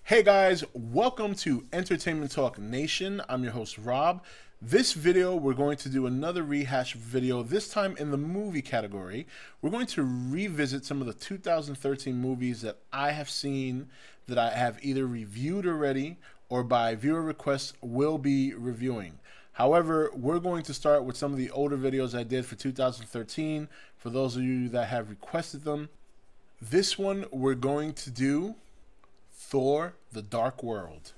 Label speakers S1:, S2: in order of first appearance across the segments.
S1: Hey guys, welcome to Entertainment Talk Nation. I'm your host Rob. This video we're going to do another rehash video, this time in the movie category. We're going to revisit some of the 2013 movies that I have seen, that I have either reviewed already or by viewer request will be reviewing. However, we're going to start with some of the older videos I did for 2013 for those of you that have requested them. This one we're going to do Thor: The Dark World.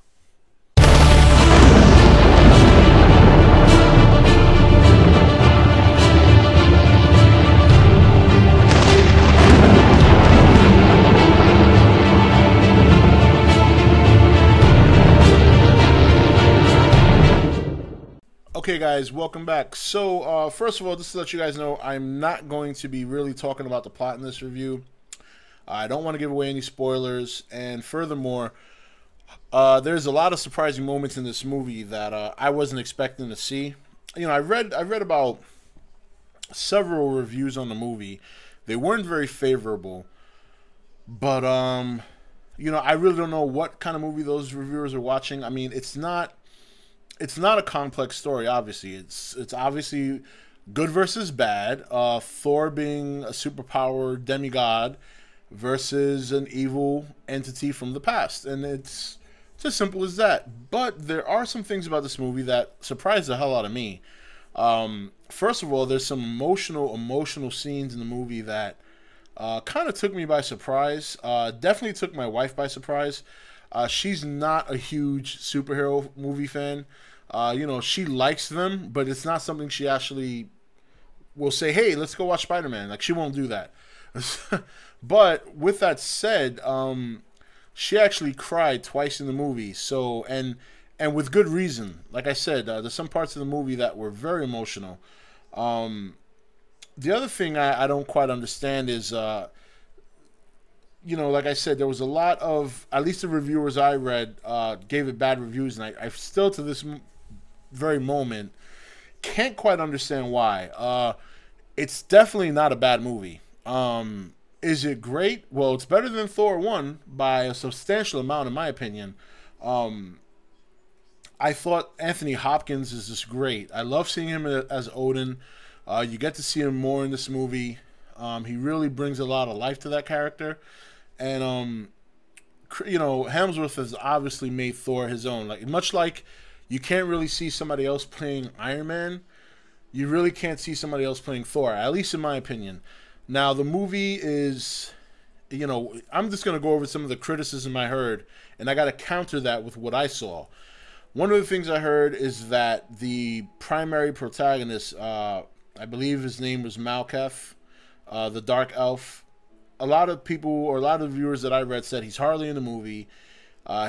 S1: Okay guys, welcome back. So first of all, just to let you guys know, I'm not going to be really talking about the plot in this review. I don't want to give away any spoilers, and furthermore, there's a lot of surprising moments in this movie that I wasn't expecting to see. You know, I read about several reviews on the movie. They weren't very favorable, but you know, I really don't know what kind of movie those reviewers are watching. I mean, it's not a complex story. Obviously, it's obviously good versus bad. Thor being a superpower demigod versus an evil entity from the past, and it's as simple as that. But there are some things about this movie that surprised the hell out of me. First of all, there's some emotional scenes in the movie that kind of took me by surprise. Definitely took my wife by surprise. She's not a huge superhero movie fan. You know, she likes them, but it's not something she actually will say, hey, let's go watch Spider-Man. Like, she won't do that. But with that said, she actually cried twice in the movie. So, and with good reason. Like I said, there's some parts of the movie that were very emotional. The other thing I don't quite understand is, you know, like I said, there was a lot of, at least the reviewers I read, gave it bad reviews, and I still to this very moment can't quite understand why. It's definitely not a bad movie. Is it great? Well, it's better than Thor 1 by a substantial amount, in my opinion. I thought Anthony Hopkins is just great. I love seeing him as Odin. You get to see him more in this movie. He really brings a lot of life to that character. And, you know, Hemsworth has obviously made Thor his own. Like, much like you can't really see somebody else playing Iron Man, you really can't see somebody else playing Thor, at least in my opinion. Now, the movie is, you know, I'm just going to go over some of the criticism I heard, and I got to counter that with what I saw. One of the things I heard is that the primary protagonist, I believe his name was Malekith, the Dark Elf. A lot of people, or a lot of viewers that I read, said he's hardly in the movie.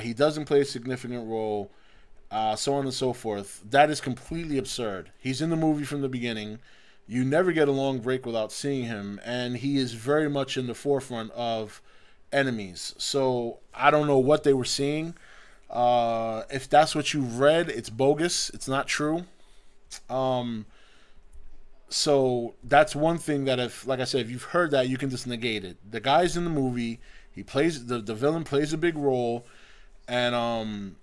S1: He doesn't play a significant role, so on and so forth. That is completely absurd. He's in the movie from the beginning. You never get a long break without seeing him, and he is very much in the forefront of enemies. So I don't know what they were seeing. If that's what you read, it's bogus. It's not true. So that's one thing that, if, like I said, if you've heard that, you can just negate it. The guy's in the movie. He plays the villain plays a big role, and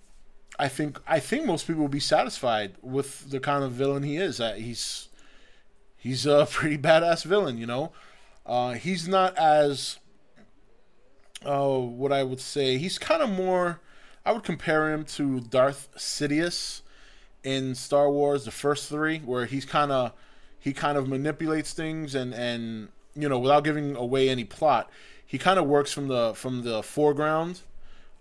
S1: I think most people will be satisfied with the kind of villain he is. He's a pretty badass villain, you know. He's not as, what I would say, he's kind of more, I would compare him to Darth Sidious in Star Wars, the first three, where he kind of manipulates things and you know, without giving away any plot, he kind of works from the foreground,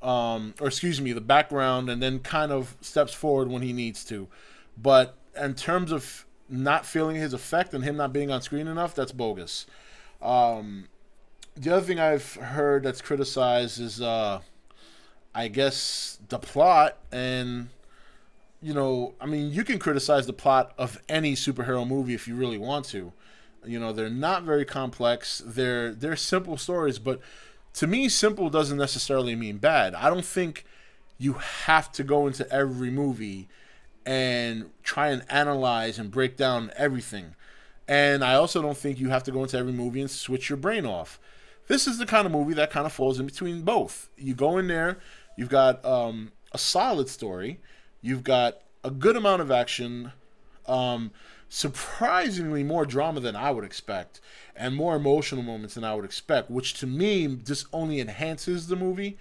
S1: or excuse me, the background, and then kind of steps forward when he needs to. But in terms of not feeling his effect and him not being on screen enough, that's bogus. The other thing I've heard that's criticized is, I guess, the plot. And, you know, I mean, you can criticize the plot of any superhero movie if you really want to. You know, they're not very complex. They're simple stories, but to me, simple doesn't necessarily mean bad. I don't think you have to go into every movie and try and analyze and break down everything. And I also don't think you have to go into every movie and switch your brain off. This is the kind of movie that kind of falls in between both. You go in there, You've got a solid story. You've got a good amount of action. Surprisingly more drama than I would expect, and more emotional moments than I would expect, which to me just only enhances the movie.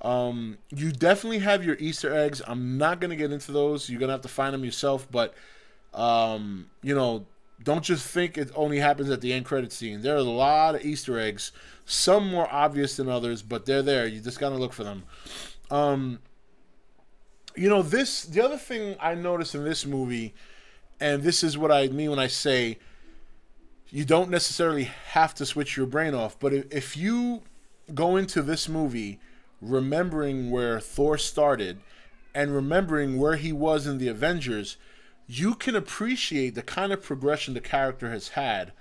S1: You definitely have your Easter eggs. I'm not going to get into those. You're going to have to find them yourself, but, you know, don't just think it only happens at the end credit scene. There are a lot of Easter eggs, some more obvious than others, but they're there. You just got to look for them. You know, the other thing I noticed in this movie, and this is what I mean when I say you don't necessarily have to switch your brain off, but if you go into this movie remembering where Thor started and remembering where he was in the Avengers, you can appreciate the kind of progression the character has had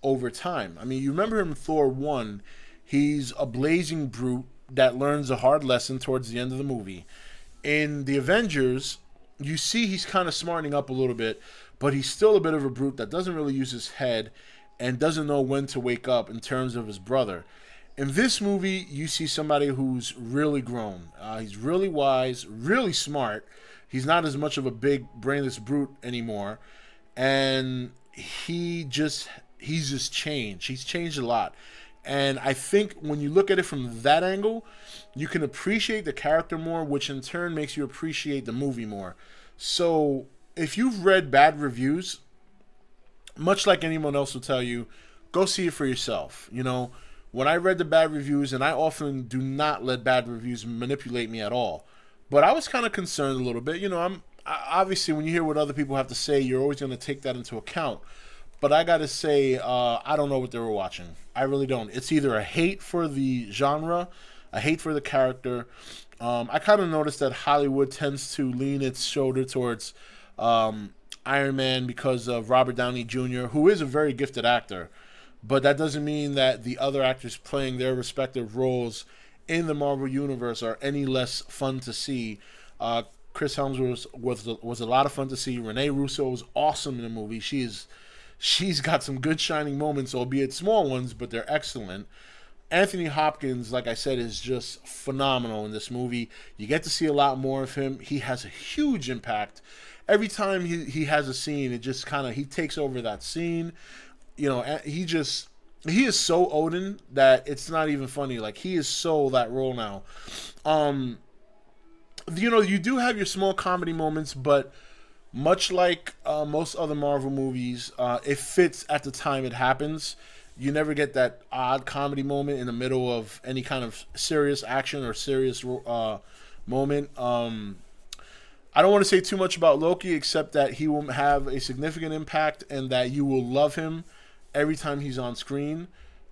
S1: over time. I mean, you remember him in Thor 1, he's a blazing brute that learns a hard lesson towards the end of the movie. In the Avengers, you see he's kind of smartening up a little bit, but he's still a bit of a brute that doesn't really use his head and doesn't know when to wake up in terms of his brother. In this movie, you see somebody who's really grown. He's really wise, really smart. He's not as much of a big, brainless brute anymore. And he's just changed. He's changed a lot. And I think when you look at it from that angle, you can appreciate the character more, which in turn makes you appreciate the movie more. So if you've read bad reviews, much like anyone else will tell you, go see it for yourself. You know, when I read the bad reviews, and I often do not let bad reviews manipulate me at all, but I was kind of concerned a little bit. You know, obviously when you hear what other people have to say, you're always going to take that into account. But I got to say, I don't know what they were watching. I really don't. It's either a hate for the genre, a hate for the character. I kind of noticed that Hollywood tends to lean its shoulder towards Iron Man because of Robert Downey Jr., who is a very gifted actor. But that doesn't mean that the other actors playing their respective roles in the Marvel Universe are any less fun to see. Chris Hemsworth was a lot of fun to see. Renee Russo was awesome in the movie. She's got some good shining moments, albeit small ones, but they're excellent. Anthony Hopkins, like I said, is just phenomenal in this movie. You get to see a lot more of him. He has a huge impact. Every time he has a scene, it just kind of, he takes over that scene. You know, he is so Odin that it's not even funny. Like, he is so that role now. You know, you do have your small comedy moments, but much like most other Marvel movies, it fits at the time it happens. You never get that odd comedy moment in the middle of any kind of serious action or serious moment. I don't want to say too much about Loki, except that he will have a significant impact and that you will love him every time he's on screen.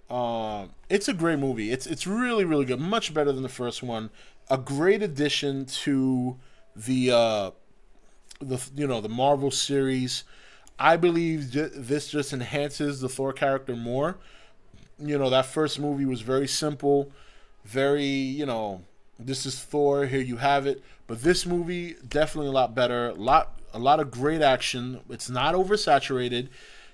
S1: It's a great movie. It's really, really good. Much better than the first one. A great addition to the Marvel series. I believe this just enhances the Thor character more. You know, that first movie was very simple, very, you know, this is Thor, here you have it. But this movie, definitely a lot better. A lot of great action. It's not oversaturated.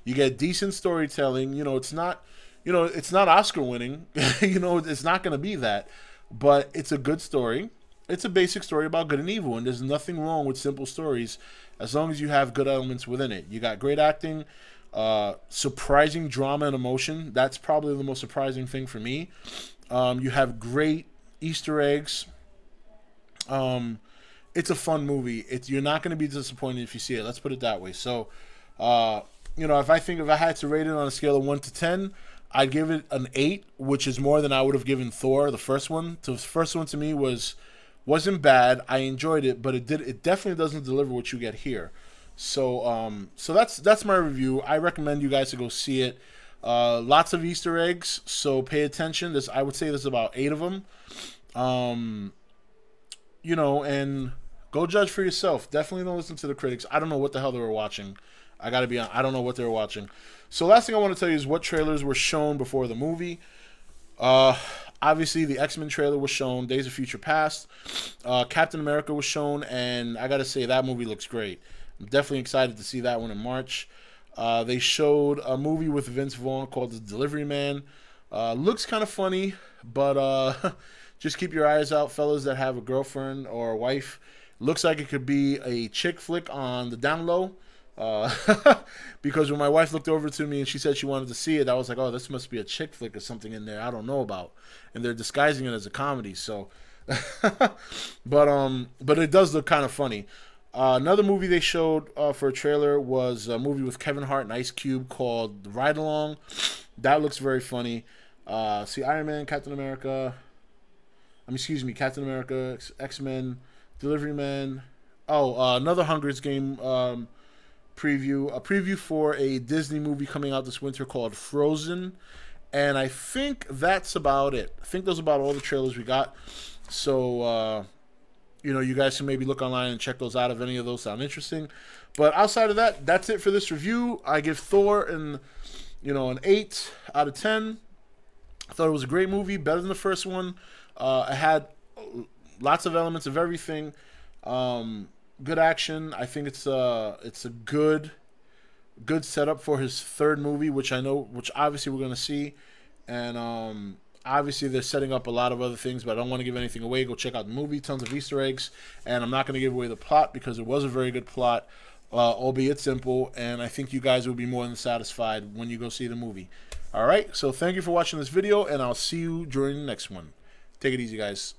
S1: You get decent storytelling. You know, it's not Oscar winning. You know, it's not going to be that. But it's a good story. It's a basic story about good and evil, and there's nothing wrong with simple stories as long as you have good elements within it. You got great acting, surprising drama and emotion. That's probably the most surprising thing for me. You have great Easter eggs. It's a fun movie. You're not going to be disappointed if you see it. Let's put it that way. So, you know, if I had to rate it on a scale of 1 to 10, I'd give it an 8, which is more than I would have given Thor, the first one. The first one to me wasn't bad. I enjoyed it, but it definitely doesn't deliver what you get here. So that's my review. I recommend you guys to go see it. Lots of Easter eggs, so pay attention. I would say there's about 8 of them. You know, and go judge for yourself. Definitely don't listen to the critics. I don't know what the hell they were watching. I gotta be honest. I don't know what they were watching. So last thing I want to tell you is what trailers were shown before the movie. Obviously, the X-Men trailer was shown, Days of Future Past. Captain America was shown, and I got to say, that movie looks great. I'm definitely excited to see that one in March. They showed a movie with Vince Vaughn called The Delivery Man. Looks kind of funny, but just keep your eyes out, fellas that have a girlfriend or a wife. Looks like it could be a chick flick on the down low. Uh, because when my wife looked over to me and she said she wanted to see it, I was like, oh, this must be a chick flick or something in there I don't know about. And they're disguising it as a comedy, so. But it does look kind of funny. Another movie they showed for a trailer was a movie with Kevin Hart and Ice Cube called The Ride Along. That looks very funny. See, Iron Man, Captain America. Excuse me, Captain America, X-Men, Delivery Man. Oh, another Hunger's Game preview. A preview for a Disney movie coming out this winter called Frozen. And I think that's about it. I think those are about all the trailers we got. So, you guys can maybe look online and check those out if any of those sound interesting. But outside of that, that's it for this review. I give Thor an 8 out of 10. I thought it was a great movie, better than the first one. It had lots of elements of everything. Good action. I think it's a good setup for his third movie, which obviously we're gonna see, and obviously they're setting up a lot of other things, but I don't want to give anything away. Go check out the movie, tons of Easter eggs, and I'm not going to give away the plot because it was a very good plot, albeit simple, and I think you guys will be more than satisfied when you go see the movie. All right, so thank you for watching this video, and I'll see you during the next one. Take it easy, guys.